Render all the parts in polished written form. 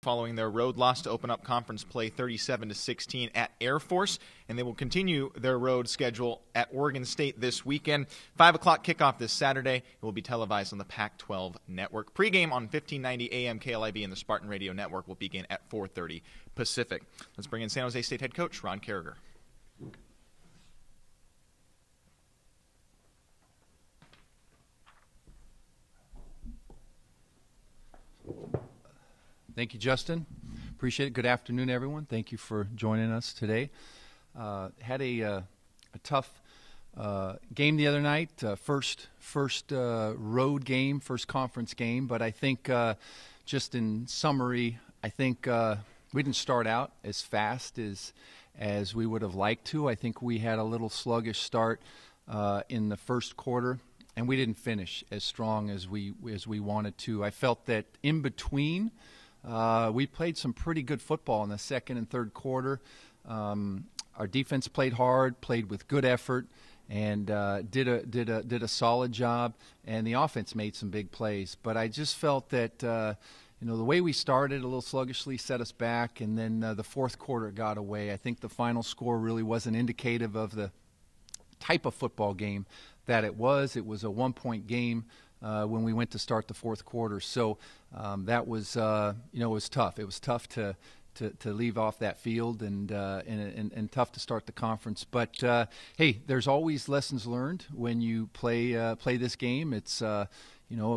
following their road loss to open up conference play 37-16 at Air Force, and they will continue their road schedule at Oregon State this weekend. 5 o'clock kickoff this Saturday. It will be televised on the Pac-12 network. Pre-game on 1590 AM KLIV and the Spartan Radio Network will begin at 4:30 Pacific. Let's bring in San Jose State head coach Ron Carragher. Thank you, Justin. Appreciate it. Good afternoon, everyone. Thank you for joining us today. Had a tough game the other night. First road game, first conference game. But I think, just in summary, I think we didn't start out as fast as we would have liked to. I think we had a little sluggish start in the first quarter, and we didn't finish as strong as we wanted to. I felt that in between, we played some pretty good football in the second and third quarter. Our defense played hard, played with good effort, and did a solid job. And the offense made some big plays. But I just felt that the way we started a little sluggishly set us back, and then the fourth quarter got away. I think the final score really wasn't indicative of the type of football game that it was. It was a one-point game when we went to start the fourth quarter. So that was, it was tough. It was tough to leave off that field and tough to start the conference. But hey, there's always lessons learned when you play this game. It's a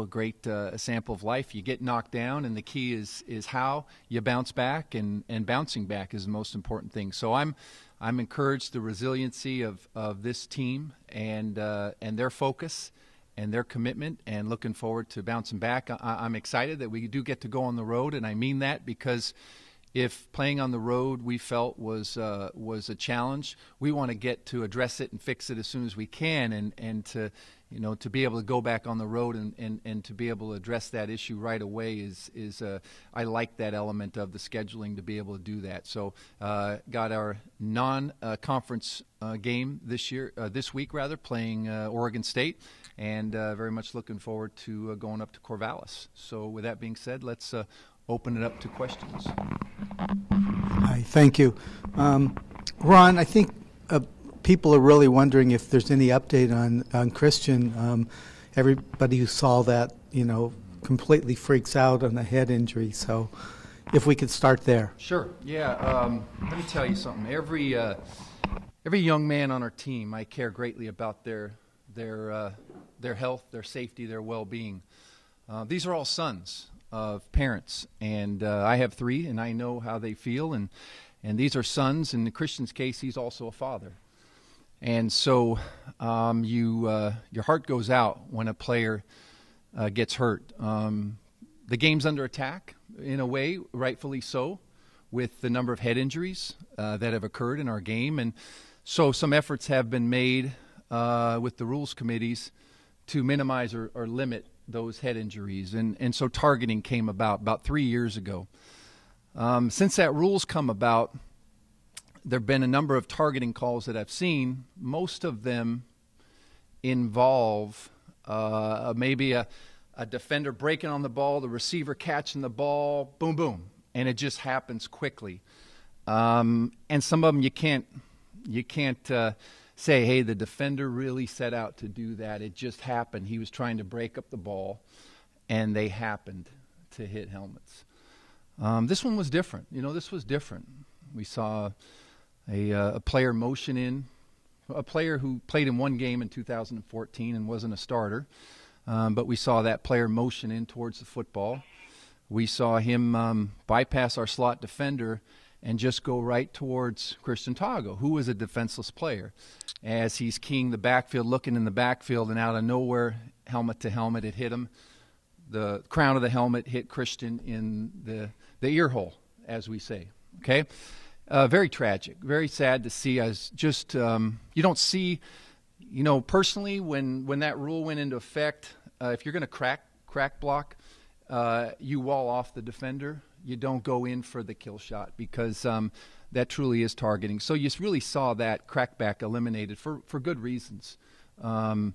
great sample of life. You get knocked down, and the key is how you bounce back, and bouncing back is the most important thing. So I'm encouraged the resiliency of this team and their focus and their commitment, and looking forward to bouncing back. I'm excited that we do get to go on the road, and I mean that because if playing on the road we felt was a challenge, we want to get to address it and fix it as soon as we can, and to be able to go back on the road and to be able to address that issue right away is I like that element of the scheduling to be able to do that. So got our non-conference game this week, playing Oregon State, and very much looking forward to going up to Corvallis. So with that being said, let's open it up to questions. Hi, thank you. Ron, I think people are really wondering if there's any update on Christian. Everybody who saw that, completely freaks out on the head injury. So if we could start there. Sure. Yeah. Let me tell you something. Every young man on our team, I care greatly about their health, their safety, their well-being. These are all sons of parents, and I have 3, and I know how they feel, and these are sons. In Christian's case, he's also a father. And so your heart goes out when a player gets hurt. The game's under attack, in a way, rightfully so, with the number of head injuries that have occurred in our game. And so some efforts have been made with the rules committees to minimize or limit those head injuries. And so targeting came about 3 years ago. Since that rule's come about, there have been a number of targeting calls that I've seen. Most of them involve maybe a defender breaking on the ball, the receiver catching the ball, boom, boom, and it just happens quickly. And some of them you can't say, hey, the defender really set out to do that. It just happened. He was trying to break up the ball, and they happened to hit helmets. This one was different. This was different. We saw a player motion in, a player who played in one game in 2014 and wasn't a starter, but we saw that player motion in towards the football. We saw him bypass our slot defender and just go right towards Christian Tago, who was a defenseless player. As he's keying the backfield, looking in the backfield, and out of nowhere, helmet to helmet, it hit him. The crown of the helmet hit Christian in the ear hole, as we say. Okay? Very tragic, very sad to see. As just you don't see, personally, when that rule went into effect, if you're going to crack block, you wall off the defender. You don't go in for the kill shot, because that truly is targeting. So you really saw that crackback eliminated for good reasons, and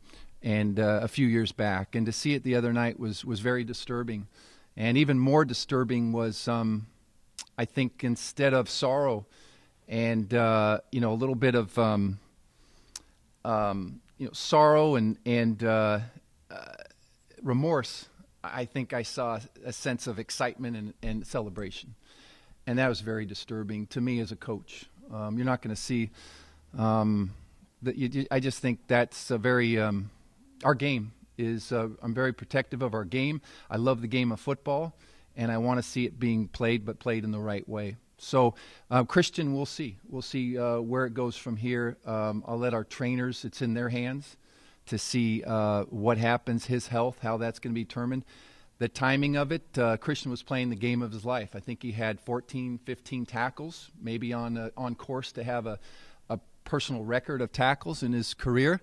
a few years back. And to see it the other night was very disturbing. And even more disturbing was I think instead of sorrow and a little bit of sorrow and remorse, I think I saw a sense of excitement and celebration, and that was very disturbing to me as a coach. You're not going to see that. I just think that's a very our game is. I'm very protective of our game. I love the game of football, and I want to see it being played, but played in the right way. So, Christian, we'll see. We'll see where it goes from here. I'll let our trainers, it's in their hands to see what happens, his health, how that's going to be determined. The timing of it, Christian was playing the game of his life. I think he had 14, 15 tackles, maybe on course to have a personal record of tackles in his career.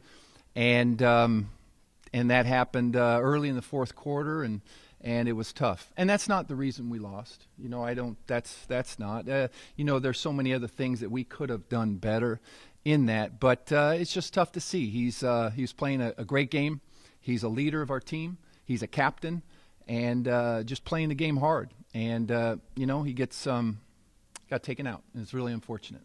And that happened early in the fourth quarter, and it was tough. And that's not the reason we lost. That's not. There's so many other things that we could have done better in that. But it's just tough to see. He's playing a great game. He's a leader of our team. He's a captain, and just playing the game hard. And, he got taken out, and it's really unfortunate.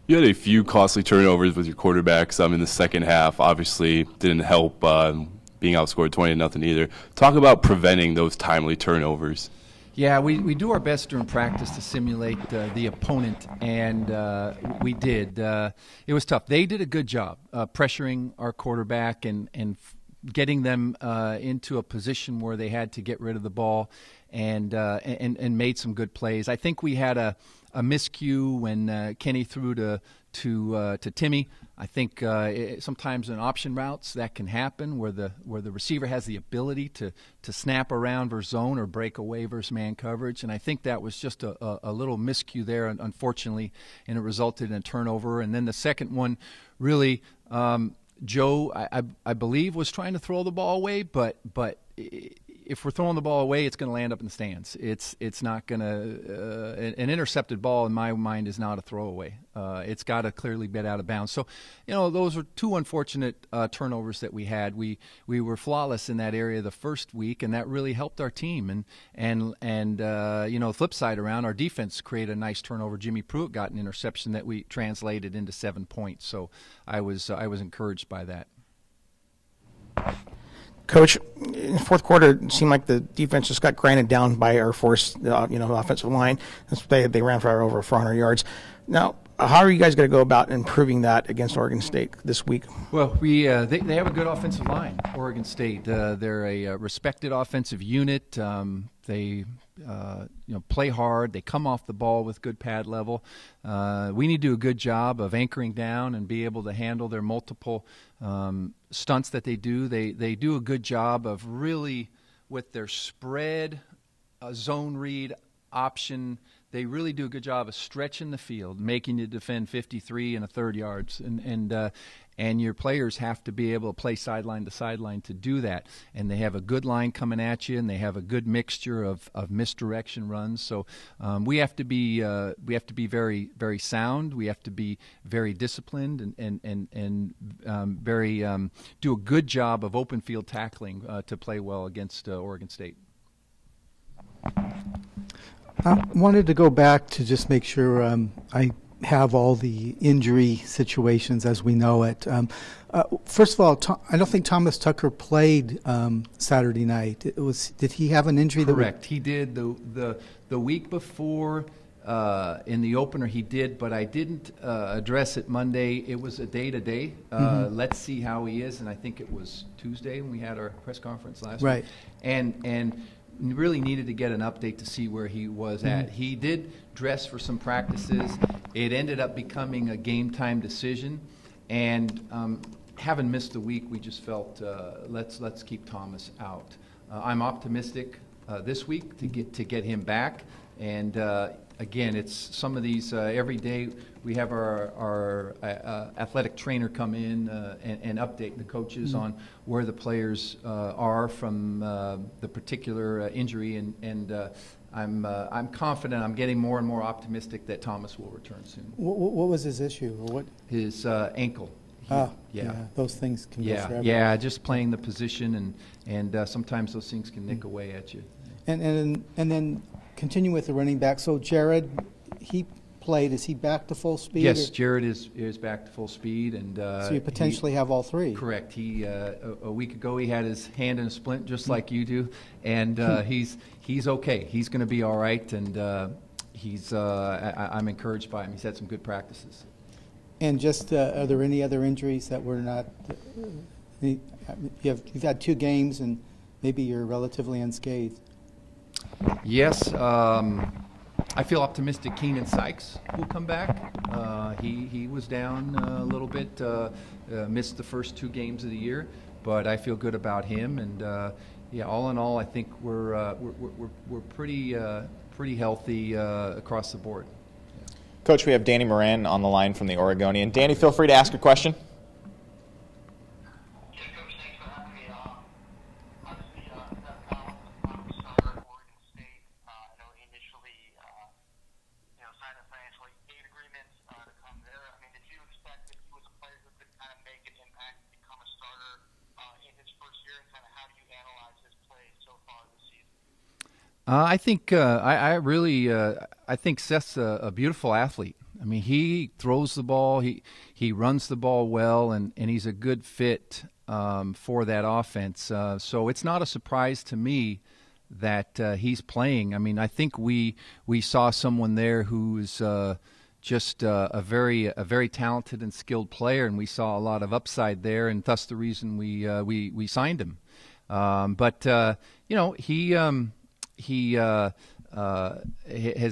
You had a few costly turnovers with your quarterbacks in the second half. Obviously, didn't help being outscored 20-0 either. Talk about preventing those timely turnovers. Yeah, we do our best during practice to simulate the opponent, and we did. It was tough. They did a good job pressuring our quarterback and getting them into a position where they had to get rid of the ball, and made some good plays. I think we had a miscue when Kenny threw to Timmy. I think sometimes in option routes that can happen where the receiver has the ability to snap around versus zone or break away versus man coverage, and I think that was just a little miscue there, unfortunately, and it resulted in a turnover. And then the second one, really, Joe, I believe, was trying to throw the ball away, but if we're throwing the ball away, it's going to land up in the stands. It's not going to an intercepted ball in my mind is not a throwaway. It's got to clearly be out of bounds. So, those were two unfortunate turnovers that we had. We were flawless in that area the first week, and that really helped our team. And the flip side around, our defense created a nice turnover. Jimmy Pruitt got an interception that we translated into 7 points. So I was encouraged by that. Coach, in the fourth quarter, it seemed like the defense just got grinded down by Air Force, the offensive line. They ran for over 400 yards. Now, how are you guys going to go about improving that against Oregon State this week? Well, they have a good offensive line, Oregon State. They're a respected offensive unit. They play hard. They come off the ball with good pad level. We need to do a good job of anchoring down and be able to handle their multiple stunts that they do. They do a good job of really, with their spread, zone read, option, they really do a good job of stretching the field, making you defend 53 and a third yards, and your players have to be able to play sideline to sideline to do that. And they have a good line coming at you, and they have a good mixture of misdirection runs. So we have to be very, very sound. We have to be very disciplined and very do a good job of open field tackling to play well against Oregon State. I wanted to go back to just make sure I have all the injury situations as we know it. First of all, I don't think Thomas Tucker played Saturday night. Did he have an injury? Correct. He did the week before in the opener. He did, but I didn't address it Monday. It was a day-to-day. Let's see how he is, and I think it was Tuesday when we had our press conference last week. And really needed to get an update to see where he was at. He did dress for some practices. It ended up becoming a game-time decision, and having missed the week, we just felt let's keep Thomas out. I'm optimistic this week to get him back, and again, it's some of these every day we have our athletic trainer come in and update the coaches on where the players are from the particular injury, and I'm confident. I'm getting more and more optimistic that Thomas will return soon. What was his issue? Or what? His ankle. those things can go forever. Yeah, just playing the position, and sometimes those things can nick away at you. And then continue with the running back. So Jared, he played. Is he back to full speed? Yes, Jared is back to full speed, and so you potentially have all three. Correct. He a week ago he had his hand in a splint, just like you do, and he's okay. He's going to be all right, and I'm encouraged by him. He's had some good practices. And just are there any other injuries that were not? You've had 2 games, and maybe you're relatively unscathed. Yes, I feel optimistic Keenan Sykes will come back. He was down a little bit, missed the first 2 games of the year, but I feel good about him. And all in all, I think we're pretty healthy across the board. Coach, we have Danny Moran on the line from the Oregonian. Danny, feel free to ask a question. I think I think Seth's a beautiful athlete. I mean, he throws the ball, he runs the ball well, and he's a good fit for that offense. So it's not a surprise to me that he's playing. I mean, I think we saw someone there who's just a very talented and skilled player, and we saw a lot of upside there, and thus the reason we signed him. But he has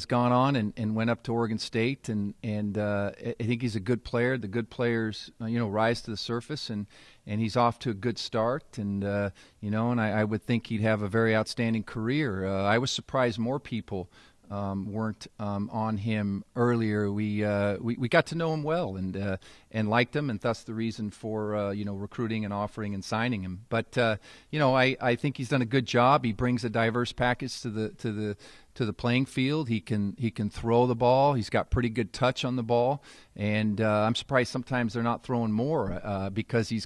gone on and went up to Oregon State, and I think he's a good player. The good players, rise to the surface, and he's off to a good start. And and I would think he'd have a very outstanding career. I was surprised more people weren't on him earlier. We got to know him well and liked him, and thus the reason for recruiting and offering and signing him. But I think he's done a good job. He brings a diverse package to the playing field. He can throw the ball. He's got pretty good touch on the ball, and I'm surprised sometimes they're not throwing more because he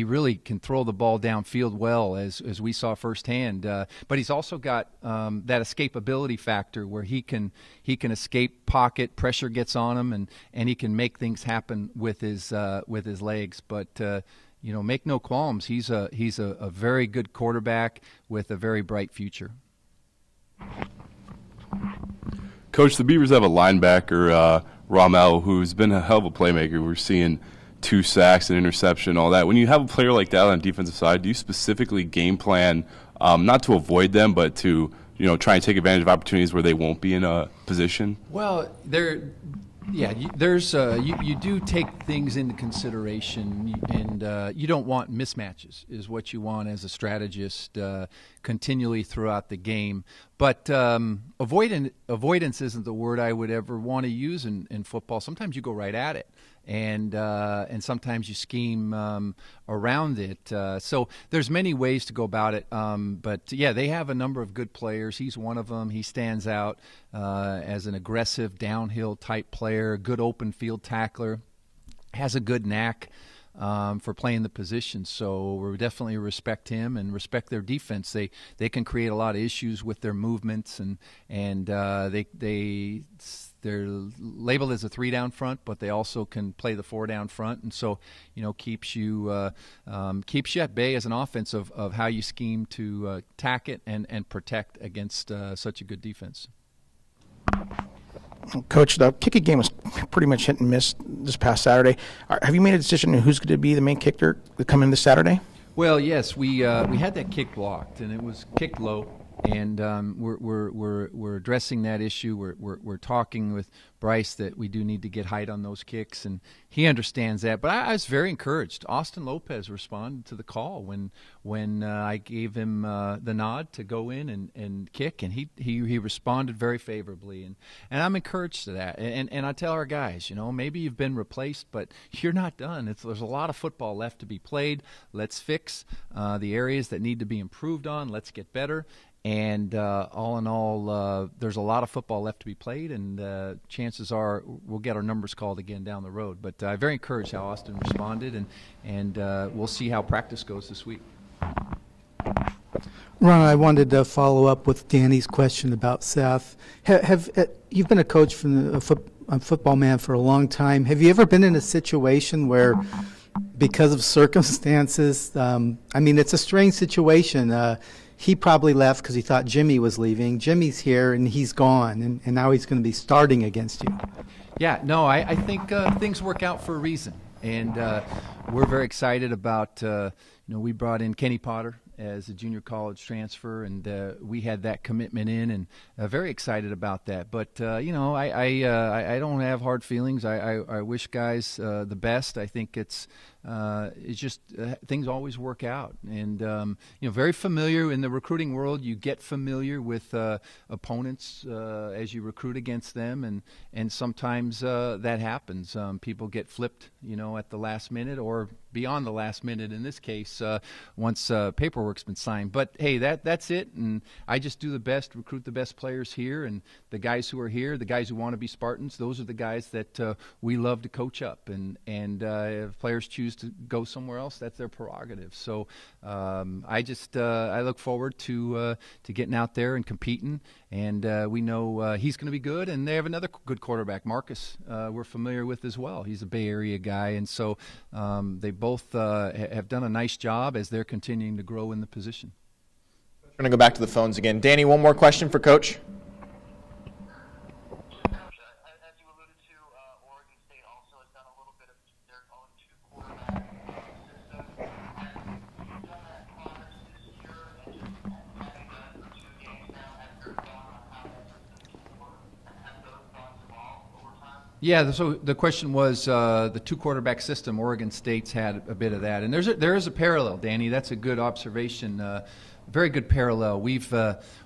really can throw the ball downfield well, as we saw firsthand. But he's also got that escapability factor where he can escape pocket, pressure gets on him, and he can make things happen with his legs. But make no qualms, he's a very good quarterback with a very bright future. Coach, the Beavers have a linebacker, Ramel, who's been a hell of a playmaker. We're seeing 2 sacks, an interception, all that. When you have a player like that on the defensive side, do you specifically game plan not to avoid them, but to try and take advantage of opportunities where they won't be in a position? Well, you do take things into consideration, and you don't want mismatches is what you want as a strategist continually throughout the game. But avoidance isn't the word I would ever want to use in football. Sometimes you go right at it, and sometimes you scheme around it. So there's many ways to go about it. But they have a number of good players. He's one of them. He stands out as an aggressive downhill type player, good open field tackler, has a good knack for playing the position. So we definitely respect him and respect their defense. They can create a lot of issues with their movements, and they're labeled as a 3-down front, but they also can play the 4-down front, and so keeps you at bay as an offense of how you scheme to tack it and protect against such a good defense. Coach, the kicking game was pretty much hit and miss this past Saturday. Have you made a decision on who's going to be the main kicker to come in this Saturday? Well, yes, we had that kick blocked, and it was kicked low. And we're addressing that issue. We're talking with Bryce that we do need to get height on those kicks, and he understands that. But I was very encouraged. Austin Lopez responded to the call when I gave him the nod to go in and kick, and he responded very favorably, and I'm encouraged to that. And I tell our guys, maybe you've been replaced, but you're not done. There's a lot of football left to be played. Let's fix the areas that need to be improved on. Let's get better. And all in all, there's a lot of football left to be played, and chances are we'll get our numbers called again down the road. But I'm very encouraged how Austin responded, and we'll see how practice goes this week. Ron, I wanted to follow up with Danny's question about Seth. You've been a coach from a football man for a long time. Have you ever been in a situation where, because of circumstances, I mean, it's a strange situation. He probably left because he thought Jimmy was leaving. Jimmy's here, and he's gone, and now he's going to be starting against you. Yeah, no, I think things work out for a reason, and we're very excited about. We brought in Kenny Potter as a junior college transfer, and we had that commitment in, and very excited about that. But I don't have hard feelings. I wish guys the best. I think it's just things always work out, and very familiar in the recruiting world. You get familiar with opponents as you recruit against them, and sometimes that happens. People get flipped, at the last minute or beyond the last minute. In this case, once paperwork's been signed. But hey, that's it, and I just do the best, recruit the best players here, and the guys who are here, the guys who want to be Spartans, those are the guys that we love to coach up, and if players choose to go somewhere else, that's their prerogative. So I look forward to getting out there and competing, and we know he's going to be good, and they have another good quarterback, Marcus, we're familiar with as well. He's a Bay Area guy, and so they both have done a nice job as they're continuing to grow in the position. We're going to go back to the phones again. Danny, one more question for Coach. Yeah, so the question was the two-quarterback system. Oregon State's had a bit of that. And there is a parallel, Danny. That's a good observation. Very good parallel. We've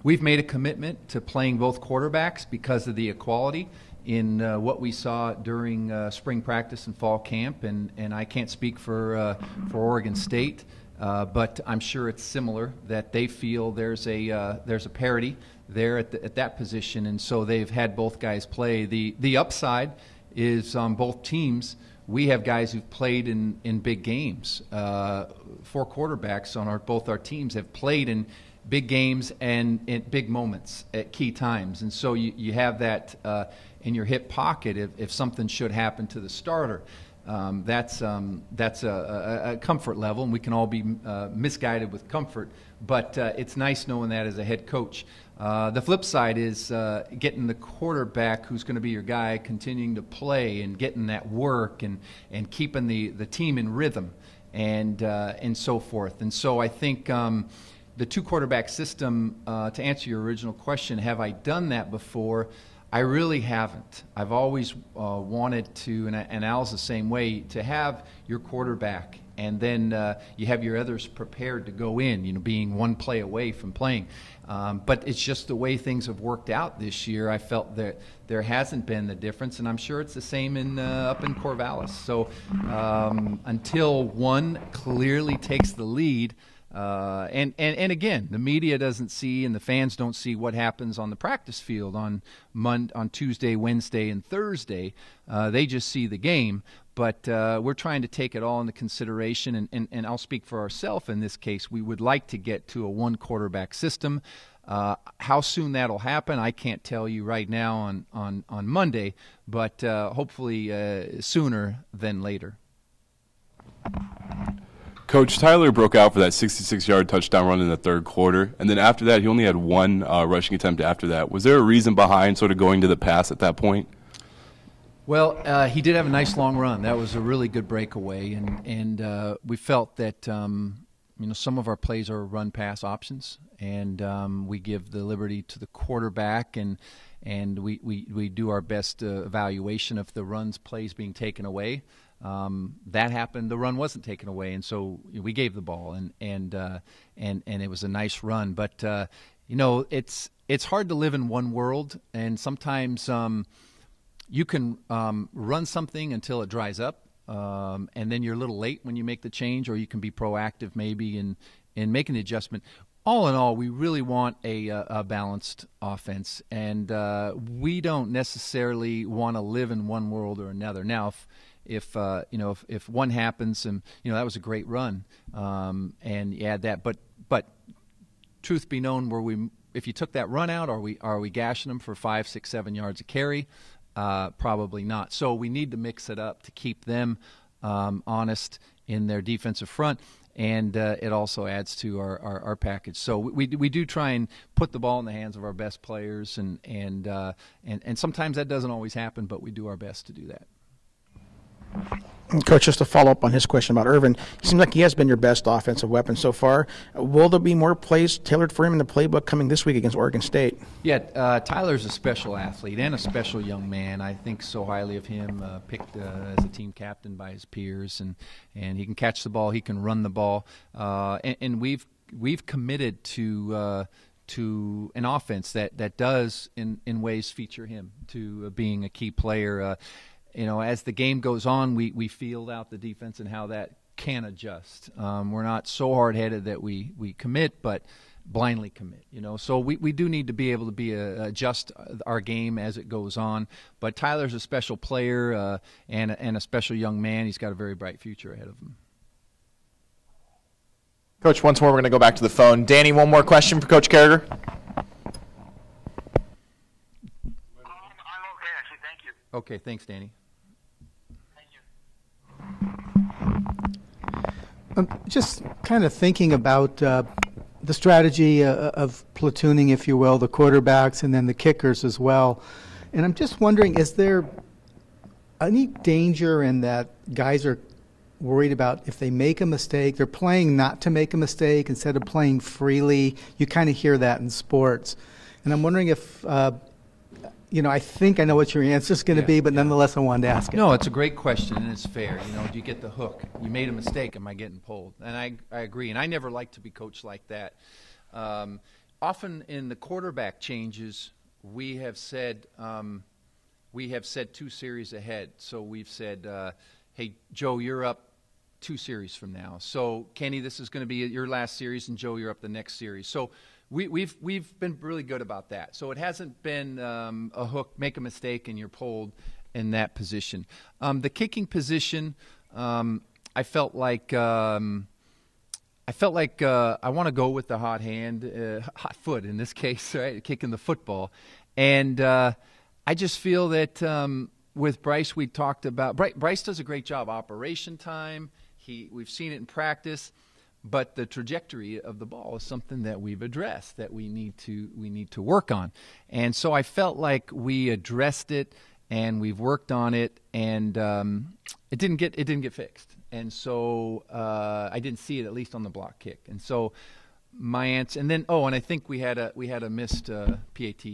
made a commitment to playing both quarterbacks because of the equality in what we saw during spring practice and fall camp. And I can't speak for Oregon State, but I'm sure it's similar, that they feel there's a parity there at that position, and so they've had both guys play. The upside is on both teams. We have guys who've played in big games. 4 quarterbacks on both our teams have played in big games and in big moments at key times, and so you have that in your hip pocket if something should happen to the starter. That's a comfort level, and we can all be misguided with comfort, but it's nice knowing that as a head coach. The flip side is getting the quarterback who's going to be your guy continuing to play and getting that work and keeping the team in rhythm and so forth. And so I think the two-quarterback system, to answer your original question, have I done that before? I really haven't. I've always wanted to, and Al's the same way, to have your quarterback, and then you have your others prepared to go in, being one play away from playing. But it's just the way things have worked out this year. I felt that there hasn't been the difference, and I'm sure it's the same up in Corvallis. So until one clearly takes the lead, and again, the media doesn't see and the fans don't see what happens on the practice field on Tuesday, Wednesday, and Thursday. They just see the game. But we're trying to take it all into consideration, and I'll speak for ourselves in this case. We would like to get to a one-quarterback system. How soon that'll happen, I can't tell you right now on Monday, but hopefully sooner than later. Coach, Tyler broke out for that 66-yard touchdown run in the third quarter, and then after that, he only had one rushing attempt after that. Was there a reason behind sort of going to the pass at that point? Well, he did have a nice long run. That was a really good breakaway, and we felt that some of our plays are run-pass options, and we give the liberty to the quarterback, and we do our best evaluation of the runs plays being taken away. That happened. The run wasn't taken away, and so we gave the ball, and it was a nice run. But it's hard to live in one world, and sometimes you can run something until it dries up, and then you're a little late when you make the change, or you can be proactive maybe in making the adjustment. all in all, we really want a balanced offense, and we don't necessarily want to live in one world or another. Now, if one happens, and that was a great run, and you add that, but truth be known, if you took that run out, are we gashing them for 5, 6, 7 yards a carry? Probably not. So we need to mix it up to keep them honest in their defensive front. And it also adds to our package. So we do try and put the ball in the hands of our best players, and sometimes that doesn't always happen, but we do our best to do that. Coach, just to follow up on his question about Irvin, he seems like he has been your best offensive weapon so far. Will there be more plays tailored for him in the playbook coming this week against Oregon State? Yeah, Tyler's a special athlete and a special young man. I think so highly of him, picked as a team captain by his peers, and he can catch the ball, he can run the ball, and we've committed to an offense that does in ways feature him to being a key player. As the game goes on, we feel out the defense and how that can adjust. We're not so hard-headed that we commit, but blindly commit. So we do need to be able to adjust our game as it goes on. But Tyler's a special player and a special young man. He's got a very bright future ahead of him. Coach, once more, we're going to go back to the phone. Danny, one more question for Coach Carragher. I'm okay, actually. Thank you. Okay, thanks, Danny. Just kind of thinking about the strategy of platooning, if you will, the quarterbacks and then the kickers as well. And I'm just wondering, is there any danger in that guys are worried about if they make a mistake, they're playing not to make a mistake instead of playing freely? You kind of hear that in sports. And I'm wondering if I think I know what your answer is going to be, but nonetheless, I wanted to ask it. No, it's a great question, and it's fair. Do you get the hook? You made a mistake. Am I getting pulled? And I agree. And I never like to be coached like that. Often in the quarterback changes, we have said 2 series ahead. So we've said, hey, Joe, you're up 2 series from now. So, Kenny, this is going to be your last series, and Joe, you're up the next series. So we've been really good about that. So it hasn't been a hook, make a mistake, and you're pulled in that position. The kicking position, I felt like I want to go with the hot hand, hot foot in this case, right? Kicking the football, and I just feel that with Bryce, we talked about Bryce does a great job operation time. We've seen it in practice. But the trajectory of the ball is something that we've addressed that we need to work on, and so I felt like we addressed it and we've worked on it, and it didn't get fixed, and so I didn't see it, at least on the block kick, and so my answer, and then and I think we had a missed PAT.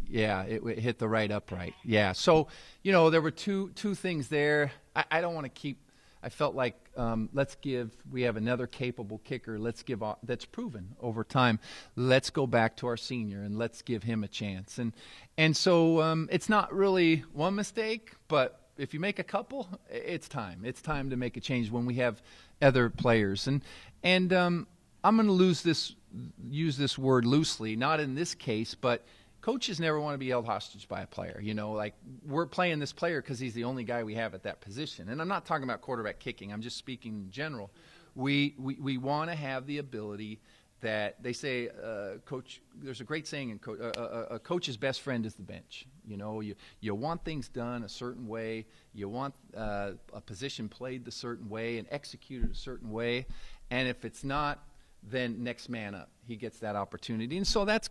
Yeah, it hit the right upright. Yeah, so there were two things there. I don't want to keep. I felt like we have another capable kicker. That's proven over time. Let's go back to our senior and let's give him a chance. And so it's not really one mistake, but if you make a couple, it's time. It's time to make a change when we have other players. And I'm going to use this word loosely, not in this case, but coaches never want to be held hostage by a player. Like we're playing this player because he's the only guy we have at that position. And I'm not talking about quarterback kicking. I'm just speaking in general. We want to have the ability that they say, coach. There's a great saying in coach. A coach's best friend is the bench. You want things done a certain way. You want a position played the certain way and executed a certain way. And if it's not, then next man up. He gets that opportunity. And so that's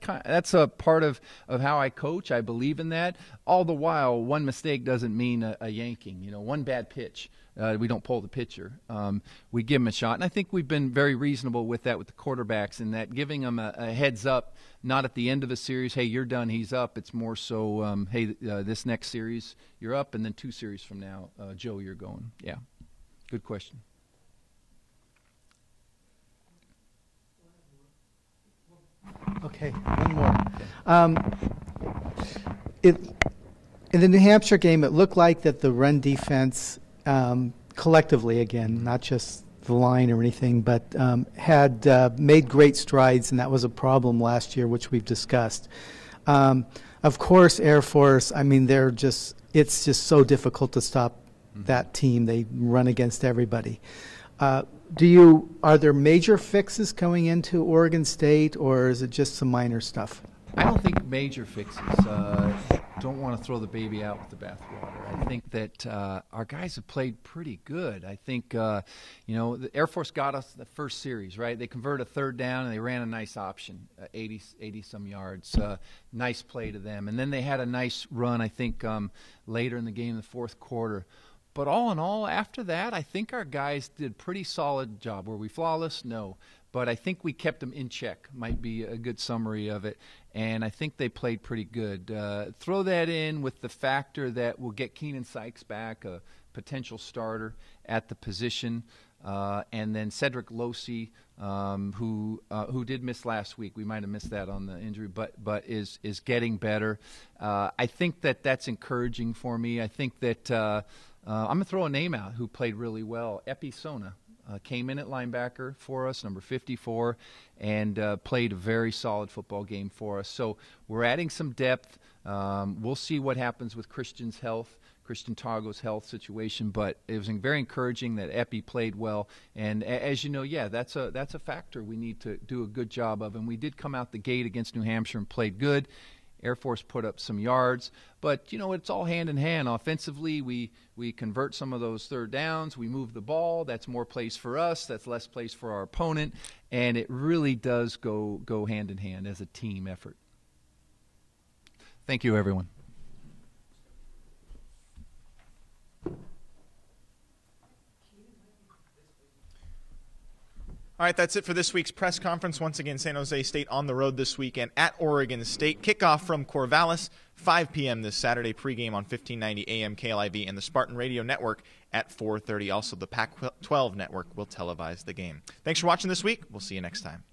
a part of how I coach. I believe in that. All the while, one mistake doesn't mean a yanking. One bad pitch. We don't pull the pitcher. We give him a shot. And I think we've been very reasonable with that with the quarterbacks, in that giving them a heads up, not at the end of a series, hey, you're done, he's up. It's more so, hey, this next series, you're up, and then 2 series from now, Joe, you're going. Yeah. Good question. Okay, one more. In the New Hampshire game, it looked like that the run defense, collectively again, not just the line or anything, but had made great strides, and that was a problem last year, which we've discussed. Of course, Air Force, I mean, it's just so difficult to stop that team. They run against everybody. Are there major fixes coming into Oregon State, or is it just some minor stuff? I don't think major fixes. Don't want to throw the baby out with the bathwater. I think that our guys have played pretty good. I think, the Air Force got us the first series, right? They converted a third down, and they ran a nice option, 80-some yards. Nice play to them. And then they had a nice run, I think, later in the game, the fourth quarter. But all in all, after that, I think our guys did a pretty solid job. Were we flawless? No. But I think we kept them in check, might be a good summary of it. And I think they played pretty good. Throw that in with the factor that we'll get Keenan Sykes back, a potential starter at the position. And then Cedric Losey, who did miss last week. We might have missed that on the injury, but is getting better. I think that's encouraging for me. I think that I'm going to throw a name out who played really well, Epi Sona. Came in at linebacker for us, number 54, and played a very solid football game for us. So we're adding some depth. We'll see what happens with Christian Tago's health situation, but it was very encouraging that Epi played well. And as you know, that's a factor we need to do a good job of. And we did come out the gate against New Hampshire and played good. Air Force put up some yards, but it's all hand in hand. Offensively, we convert some of those third downs. We move the ball. That's more plays for us. That's less plays for our opponent, and it really does go hand in hand as a team effort. Thank you, everyone. All right, that's it for this week's press conference. Once again, San Jose State on the road this weekend at Oregon State. Kickoff from Corvallis, 5 p.m. this Saturday. Pregame on 1590 AM KLIV and the Spartan Radio Network at 4:30. Also, the Pac-12 Network will televise the game. Thanks for watching this week. We'll see you next time.